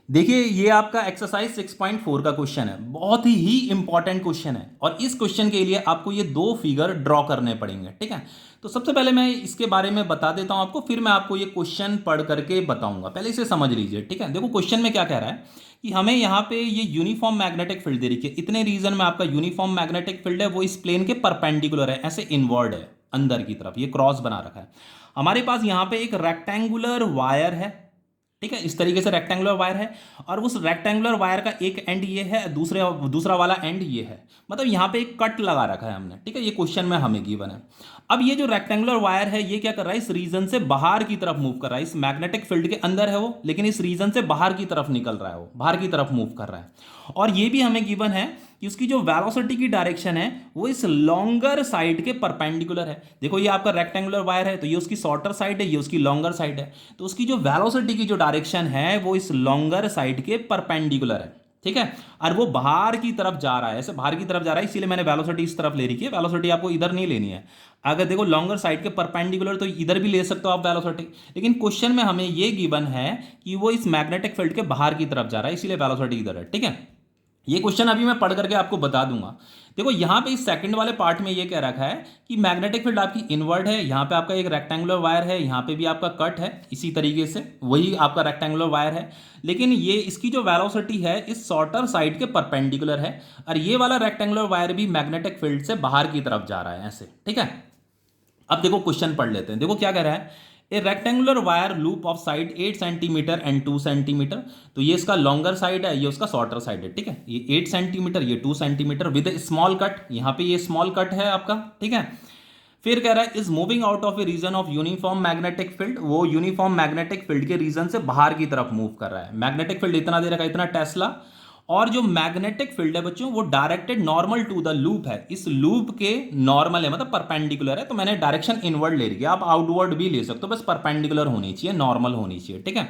देखिए ये आपका एक्सरसाइज 6.4 का क्वेश्चन है, बहुत ही इंपॉर्टेंट क्वेश्चन है और इस क्वेश्चन के लिए आपको ये दो फिगर ड्रॉ करने पड़ेंगे। ठीक है, तो सबसे पहले मैं इसके बारे में बता देता हूं आपको, फिर मैं आपको ये क्वेश्चन पढ़ करके बताऊंगा। पहले इसे समझ लीजिए। ठीक है, देखो क्वेश्चन में क्या कह रहा है कि हमें यहाँ पे ये यूनिफॉर्म मैग्नेटिक फील्ड दे रखी है। इतने रीजन में आपका यूनिफॉर्म मैग्नेटिक फील्ड है वो इस प्लेन के परपेंडिकुलर है, ऐसे इनवर्ड है, अंदर की तरफ ये क्रॉस बना रखा है। हमारे पास यहाँ पे एक रेक्टेंगुलर वायर है। ठीक है, इस तरीके से रेक्टेंगुलर वायर है और उस रेक्टेंगुलर वायर का एक एंड ये है, दूसरा वाला एंड ये है, मतलब यहाँ पे एक कट लगा रखा है हमने। ठीक है, ये क्वेश्चन में हमें गिवन है। अब ये जो रेक्टेंगुलर वायर है ये क्या कर रहा है, इस रीजन से बाहर की तरफ मूव कर रहा है। इस मैग्नेटिक फील्ड के अंदर है वो, लेकिन इस रीजन से बाहर की तरफ निकल रहा है, वो बाहर की तरफ मूव कर रहा है। और ये भी हमें गिवन है कि उसकी जो वेलोसिटी की डायरेक्शन है वो इस लॉन्गर साइड के परपेंडिकुलर है। देखो ये आपका रेक्टेंगुलर वायर है तो ये उसकी शॉर्टर साइड है, ये उसकी लॉन्गर साइड है, तो उसकी जो वेलोसिटी की जो डायरेक्शन है वो इस लॉन्गर साइड के परपेंडिकुलर है। ठीक है, और वो बाहर की तरफ जा रहा है, ऐसे बाहर की तरफ जा रहा है, इसीलिए मैंने वेलोसिटी इस तरफ ले रखी है। वेलोसिटी आपको इधर नहीं लेनी है। अगर देखो लॉन्गर साइड के परपेंडिकुलर तो इधर भी ले सकते हो आप वेलोसिटी, लेकिन क्वेश्चन में हमें ये गिवन है कि वो इस मैग्नेटिक फील्ड के बाहर की तरफ जा रहा है, इसीलिए वेलोसिटी इधर है। ठीक है, ये क्वेश्चन अभी मैं पढ़ करके आपको बता दूंगा। देखो यहां पे इस सेकंड वाले पार्ट में ये कह रखा है कि मैग्नेटिक फील्ड आपकी इनवर्ड है, यहां पे आपका एक रेक्टेंगुलर वायर है, यहां पे भी आपका कट है, इसी तरीके से वही आपका रेक्टेंगुलर वायर है, लेकिन ये इसकी जो वेलोसिटी है इस शॉर्टर साइड के परपेंडिकुलर है, और ये वाला रेक्टेंगुलर वायर भी मैग्नेटिक फील्ड से बाहर की तरफ जा रहा है ऐसे। ठीक है, अब देखो क्वेश्चन पढ़ लेते हैं। देखो क्या कह रहा है, ए rectangular wire loop of side 8 centimetre and 2 centimetre. तो ये इसका लॉन्गर साइड है, ये उसका शॉर्टर साइड है। ठीक है, ये 8 सेंटीमीटर, ये 2 सेंटीमीटर विद स्मॉल कट, यहाँ पे ये स्मॉल कट है आपका। ठीक है, फिर कह रहा है is moving out of a region of uniform magnetic field. वो यूनिफॉर्म मैग्नेटिक फील्ड के रीजन से बाहर की तरफ मूव कर रहा है। मैग्नेटिक फील्ड इतना दे रखा है, इतना टेस्ला, और जो मैग्नेटिक फील्ड है बच्चों वो directed normal to the loop है, इस लूप के नॉर्मल है, मतलब परपेंडिकुलर है। तो मैंने डायरेक्शन इनवर्ड ले रही है, आप आउटवर्ड भी ले सकते हो, बस परपेंडिकुलर होनी चाहिए, नॉर्मल होनी चाहिए। ठीक है,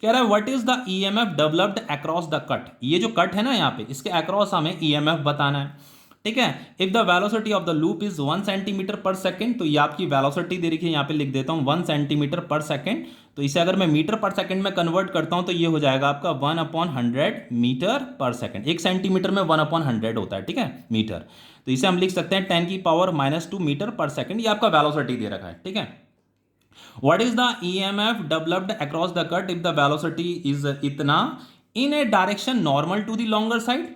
कह रहा है what is the EMF developed across the cut. ये जो कट है ना यहाँ पे, इसके अक्रॉस हमें ईएमएफ बताना है। ठीक है, if the velocity of the loop is 1 centimetre पर सेकेंड, तो ये आपकी वेलोसिटी दे रखी है, यहाँ पे लिख देता हूँ 1 सेंटीमीटर पर सेकेंड। तो इसे अगर मैं मीटर पर सेकेंड में कन्वर्ट करता हूँ तो ये हो जाएगा आपका 1/100 मीटर पर सेकेंड। 1 सेंटीमीटर में 1/100 होता है। ठीक है, मीटर, तो इसे हम लिख सकते हैं 10⁻⁻² मीटर पर सेकेंड। ये आपका वेलोसिटी दे रखा है। ठीक है, what is the EMF developed across the cut if the velocity is इतना in a direction normal to the longer side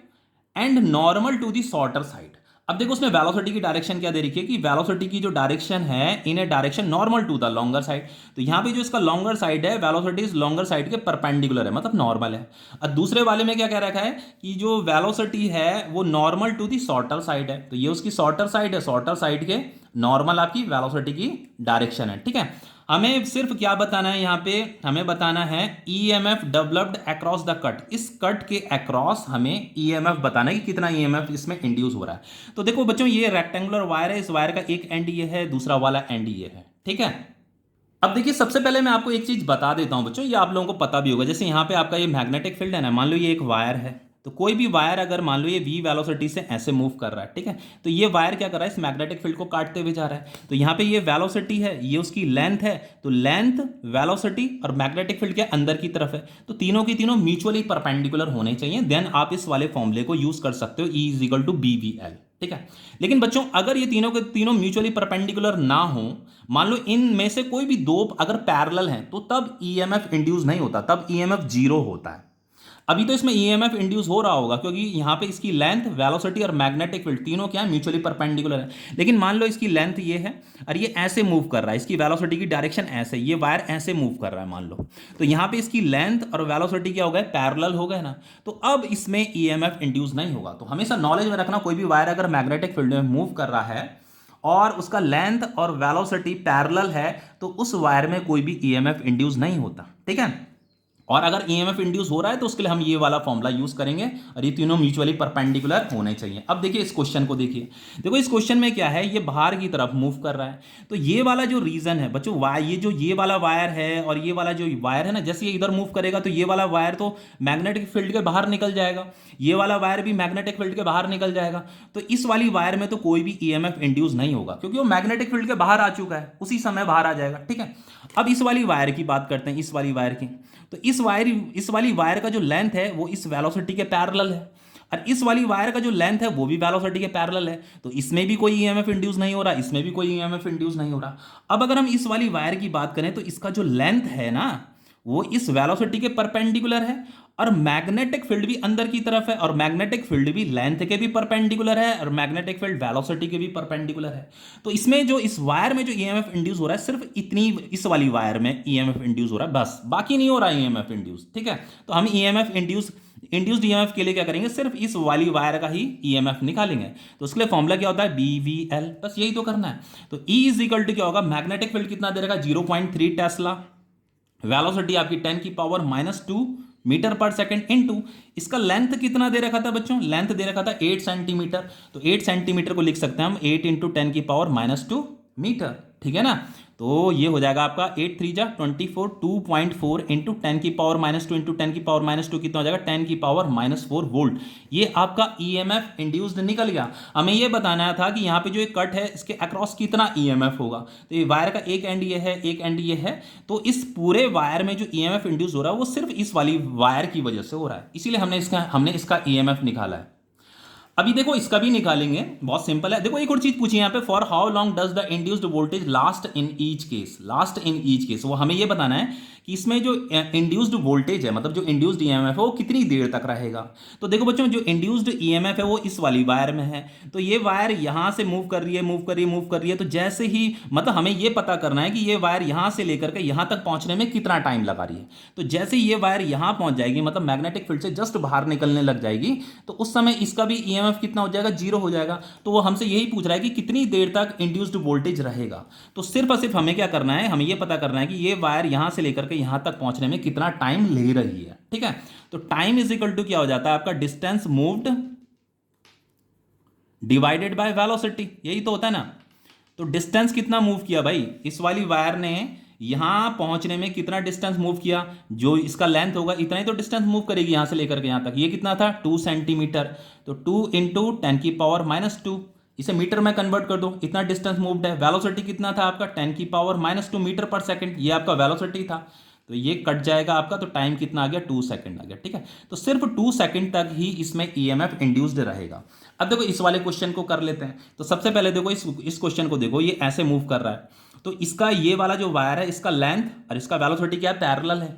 and normal to the shorter side. अब देखो उसमें वेलोसिटी की डायरेक्शन क्या दे रखी है कि वेलोसिटी की जो डायरेक्शन है in a direction normal to the longer side. तो यहां पे जो इसका लॉन्गर साइड है वेलोसिटी इस लॉन्गर साइड के परपेंडिकुलर है, मतलब नॉर्मल है। और दूसरे वाले में क्या कह रखा है कि जो वेलोसिटी है वो normal to the shorter side है, तो ये उसकी शॉर्टर साइड है, शॉर्टर साइड के नॉर्मल आपकी वेलोसिटी की डायरेक्शन है। ठीक है, हमें सिर्फ क्या बताना है यहाँ पे, हमें बताना है EMF developed across the cut. इस कट के अक्रॉस हमें ईएमएफ बताना है कि कितना ईएमएफ इसमें इंड्यूस हो रहा है। तो देखो बच्चों ये रेक्टेंगुलर वायर है, इस वायर का एक एंड ये है, दूसरा वाला एंड ये है। ठीक है, अब देखिए सबसे पहले मैं आपको एक चीज बता देता हूं बच्चों, ये आप लोगों को पता भी होगा। जैसे यहाँ पे आपका ये मैग्नेटिक फील्ड है ना, मान लो ये एक वायर है, तो कोई भी वायर अगर मान लो ये v वेलोसिटी से ऐसे मूव कर रहा है, ठीक है, तो ये वायर क्या कर रहा है, इस मैग्नेटिक फील्ड को काटते हुए जा रहा है। तो यहाँ पे ये वेलोसिटी है, ये उसकी लेंथ है, तो लेंथ, वेलोसिटी और मैग्नेटिक फील्ड के अंदर की तरफ है, तो तीनों की तीनों म्यूचुअली परपेंडिकुलर होने चाहिए। देन आप इस वाले फॉर्मूले को यूज कर सकते हो, E इज टू BVL। ठीक है, लेकिन बच्चों अगर ये तीनों के तीनों म्यूचुअली परपेंडिकुलर ना हो, मान लो इनमें से कोई भी दो अगर पैरेलल हैं, तो तब ईएमएफ इंड्यूस नहीं होता, तब ईएमएफ जीरो होता है। अभी तो इसमें ईएमएफ इंड्यूस हो रहा होगा क्योंकि यहां पे इसकी लेंथ, वेलोसिटी और मैग्नेटिक फील्ड तीनों क्या है, म्यूचुअली परपेंडिकुलर है। लेकिन मान लो इसकी लेंथ ये है और ये ऐसे मूव कर रहा है, इसकी वेलोसिटी की डायरेक्शन ऐसे, ये वायर ऐसे मूव कर रहा है मान लो, तो यहां पे इसकी लेंथ और वेलोसिटी क्या हो गए, पैरेलल हो गए ना, तो अब इसमें ईएमएफ इंड्यूस नहीं होगा। तो हमेशा नॉलेज में रखना, कोई भी वायर अगर मैग्नेटिक फील्ड में मूव कर रहा है और उसका लेंथ और वेलोसिटी पैरेलल है, तो उस वायर में कोई भी ईएमएफ इंड्यूस नहीं होता। ठीक है, और अगर ईएमएफ इंड्यूस हो रहा है तो उसके लिए हम ये वाला फॉर्मूला यूज करेंगे, और ये तीनों म्यूचुअली परपेंडिकुलर होने चाहिए। अब देखिए इस क्वेश्चन को देखिए, देखो इस क्वेश्चन में क्या है, ये बाहर की तरफ मूव कर रहा है, तो ये वाला जो रीजन है बच्चों, ये जो ये वाला वायर है और ये वाला जो वायर है ना, जैसे ये इधर मूव करेगा तो ये वाला वायर तो मैग्नेटिक फील्ड के बाहर निकल जाएगा, ये वाला वायर भी मैग्नेटिक फील्ड के बाहर निकल जाएगा, तो इस वाली वायर में तो कोई भी ईएमएफ इंड्यूस नहीं होगा क्योंकि वो मैग्नेटिक फील्ड के बाहर आ चुका है, उसी समय बाहर आ जाएगा। ठीक है, अब इस वाली वायर की बात करते हैं, इस वाली वायर की, तो इस वाली वायर का जो लेंथ है वो इस वेलोसिटी के पैरेलल है, और इस वाली वायर का जो लेंथ है वो भी वेलोसिटी के पैरेलल है। तो इसमें भी कोई ईएमएफ इंड्यूस नहीं हो रहा, इसमें भी कोई ईएमएफ इंड्यूस नहीं हो रहा। अब अगर हम इस वाली वायर की बात करें तो इसका जो लेंथ है ना वो इस वेलोसिटी के परपेंडिकुलर है, और मैग्नेटिक फील्ड भी अंदर की तरफ है, और मैग्नेटिक फील्ड भी लेंथ के भी परपेंडिकुलर है, और मैग्नेटिक फील्ड वेलोसिटी के भी परपेंडिकुलर है। तो इसमें जो इस वायर में जो ईएमएफ इंड्यूस हो रहा है सिर्फ इतनी इस वाली वायर में ईएमएफ इंड्यूस हो रहा है, बस बाकी नहीं हो रहा ईएमएफ इंड्यूस। ठीक है, तो हम ईएमएफ इंड्यूस्ड ईएमएफ के लिए क्या करेंगे, सिर्फ इस वाली वायर का ही ईएमएफ निकालेंगे। तो उसके लिए फॉर्मूला क्या होता है, BVL, बस यही तो करना है। तो E इज इक्वल टू क्या होगा, मैग्नेटिक फील्ड कितना दे रखा, 0.3 टेस्ला, वेलोसिटी आपकी 10⁻⁻² मीटर पर सेकंड, इनटू इसका लेंथ कितना दे रखा था बच्चों, लेंथ दे रखा था 8 सेंटीमीटर। तो 8 सेंटीमीटर को लिख सकते हैं हम 8 × 10⁻⁻² मीटर। ठीक है ना, तो ये हो जाएगा आपका 8 3 जा 24, 2.4 × 10⁻² × 10⁻² कितना हो जाएगा, 10⁻⁻4 वोल्ट। ये आपका ईएमएफ इंड्यूस्ड निकल गया। हमें ये बताना था कि यहाँ पे जो एक कट है इसके अक्रॉस कितना ईएमएफ होगा। तो ये वायर का एक एंड ये है, एक एंड ये है, तो इस पूरे वायर में जो ईएमएफ इंड्यूस हो रहा है वो सिर्फ इस वाली वायर की वजह से हो रहा है, इसीलिए हमने इसका ईएमएफ निकाला है। अभी देखो इसका भी निकालेंगे, बहुत सिंपल है। देखो एक और चीज पूछी यहाँ पे, for how long does the induced voltage last in each case, last in each case. वो हमें ये बताना है कि इसमें जो इंड्यूस्ड वोल्टेज है, मतलब जो इंड्यूस्ड ईएमएफ है वो कितनी देर तक रहेगा। तो देखो बच्चों, जो इंड्यूस्ड ईएमएफ है वो इस वाली वायर में है, तो ये वायर यहाँ से मूव कर रही है, मूव कर रही है, मूव कर रही है। तो जैसे ही, मतलब हमें ये पता करना है कि ये वायर यहाँ से लेकर के यहाँ तक पहुँचने में कितना टाइम लगा रही है। तो जैसे ही ये वायर यहाँ पहुँच जाएगी, मतलब मैग्नेटिक फील्ड से जस्ट बाहर निकलने लग जाएगी, तो उस समय इसका भी ईएमएफ कितना हो जाएगा, 0 हो जाएगा। तो वो हमसे यही पूछ रहा है कि कितनी देर तक इंड्यूस्ड वोल्टेज रहेगा। तो सिर्फ और सिर्फ हमें क्या करना है, हमें ये पता करना है कि ये वायर यहाँ से लेकर के यहाँ तक पहुँचने में कितना टाइम ले रही है। ठीक है, तो टाइम इज इक्वल टू क्या हो जाता है आपका, distance moved divided by velocity, यही तो होता है ना। तो डिस्टेंस कितना मूव किया भाई, इस वाली वायर ने यहां पहुंचने में कितना डिस्टेंस मूव किया, जो इसका लेंथ होगा इतना ही तो डिस्टेंस मूव करेगी यहां से लेकर के यहां तक। ये कितना था, 2 सेंटीमीटर। तो 2 × 10⁻², इसे मीटर में कन्वर्ट कर दो, इतना डिस्टेंस मूव्ड है। वेलोसिटी कितना था आपका, 10⁻² मीटर पर सेकंड, ये आपका वेलोसिटी था। तो ये कट जाएगा आपका, तो टाइम कितना आ गया, 2 सेकंड आ गया। ठीक है, तो सिर्फ 2 सेकंड तक ही इसमें ईएमएफ इंड्यूस्ड रहेगा। अब देखो इस वाले क्वेश्चन को कर लेते हैं। तो सबसे पहले देखो इस क्वेश्चन को देखो, ये ऐसे मूव कर रहा है, तो इसका ये वाला जो वायर है इसका लेंथ और इसका वेलोसिटी क्या है, पैरेलल है।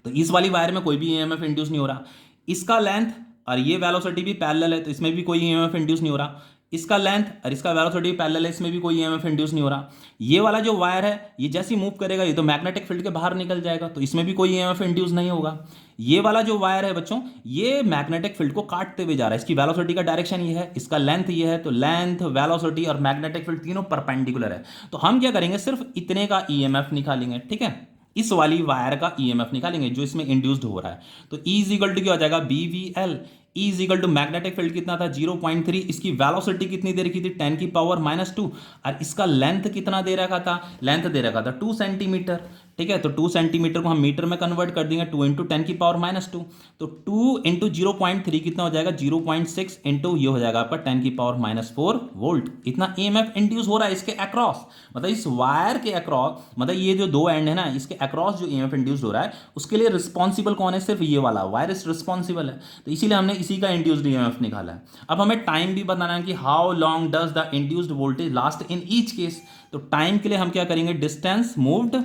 तो इस वाली वायर में कोई भी ईएमएफ इंड्यूस नहीं हो रहा। इसका लेंथ और ये वेलोसिटी भी पैरेलल है, तो इसमें भी कोई ईएमएफ इंड्यूस नहीं हो रहा। इसका लेंथ और इसका वेलोसिटी पैरेलल है, इसमें भी कोई ईएमएफ इंड्यूस नहीं हो रहा। ये वाला जो वायर है ये जैसे ही मूव करेगा ये तो मैग्नेटिक फील्ड के बाहर निकल जाएगा, तो इसमें भी कोई ईएमएफ इंड्यूस नहीं होगा। ये वाला जो वायर है बच्चों, ये मैग्नेटिक फील्ड को काटते हुए जा रहा है, इसकी वेलोसिटी का डायरेक्शन ये है, इसका लेंथ ये है, तो लेंथ, वेलोसिटी और मैग्नेटिक फील्ड तीनों परपेंडिकुलर है। तो हम क्या करेंगे, सिर्फ इतने का ईएमएफ निकालेंगे। ठीक है, इस वाली वायर का ईएमएफ निकालेंगे जो इसमें इंड्यूस्ड हो रहा है। तो E इज इक्वल टू क्या हो जाएगा, BVL। E is equal to magnetic field कितना था, 0.3, इसकी वेलोसिटी कितनी दे रखी थी, 10⁻², और इसका लेंथ कितना दे रखा था, लेंथ दे रखा था 2 सेंटीमीटर। ठीक है, तो 2 सेंटीमीटर को हम मीटर में कन्वर्ट कर देंगे, 2 × 10⁻²। तो 2 × 0.3 कितना हो जाएगा, 0.6 इंटू ये हो जाएगा आपका 10⁻⁴ वोल्ट। इतना ईएमएफ इंड्यूस हो रहा है इसके अक्रॉस, मतलब इस वायर के अक्रॉस, मतलब ये जो दो एंड है ना, इसके अक्रॉस जो ईएमएफ इंड्यूस हो रहा है उसके लिए रिस्पॉन्सिबल कौन है, सिर्फ ये वाला वायर रिस्पॉन्सिबल है। तो इसीलिए हमने इसी का इंड्यूस्ड ईएमएफ निकाला है। अब हमें टाइम भी बताना है कि how long does the induced voltage last in each case. तो टाइम के लिए हम क्या करेंगे, distance moved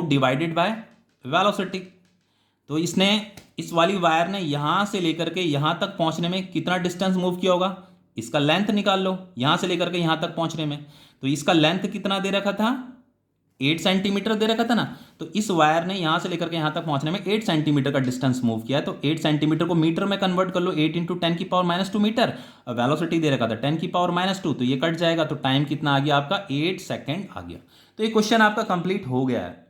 divided by velocity. तो इसने, इस वाली वायर ने यहां से लेकर के यहां तक पहुंचने में कितना डिस्टेंस मूव किया होगा, इसका लेंथ निकाल लो, यहां से लेकर के यहां तक पहुंचने में। तो इसका लेंथ कितना दे रखा था, 8 सेंटीमीटर दे रखा था ना। तो इस वायर ने यहां से लेकर के यहां तक पहुंचने में 8 सेंटीमीटर का डिस्टेंस मूव किया है। तो 8 सेंटीमीटर को मीटर में कन्वर्ट कर लो, 8 × 10⁻² मीटर, और वेलोसिटी दे रखा था 10⁻², तो ये कट जाएगा। तो टाइम कितना आ गया आपका, 8 सेकेंड आ गया। तो ये क्वेश्चन आपका कंप्लीट हो गया है।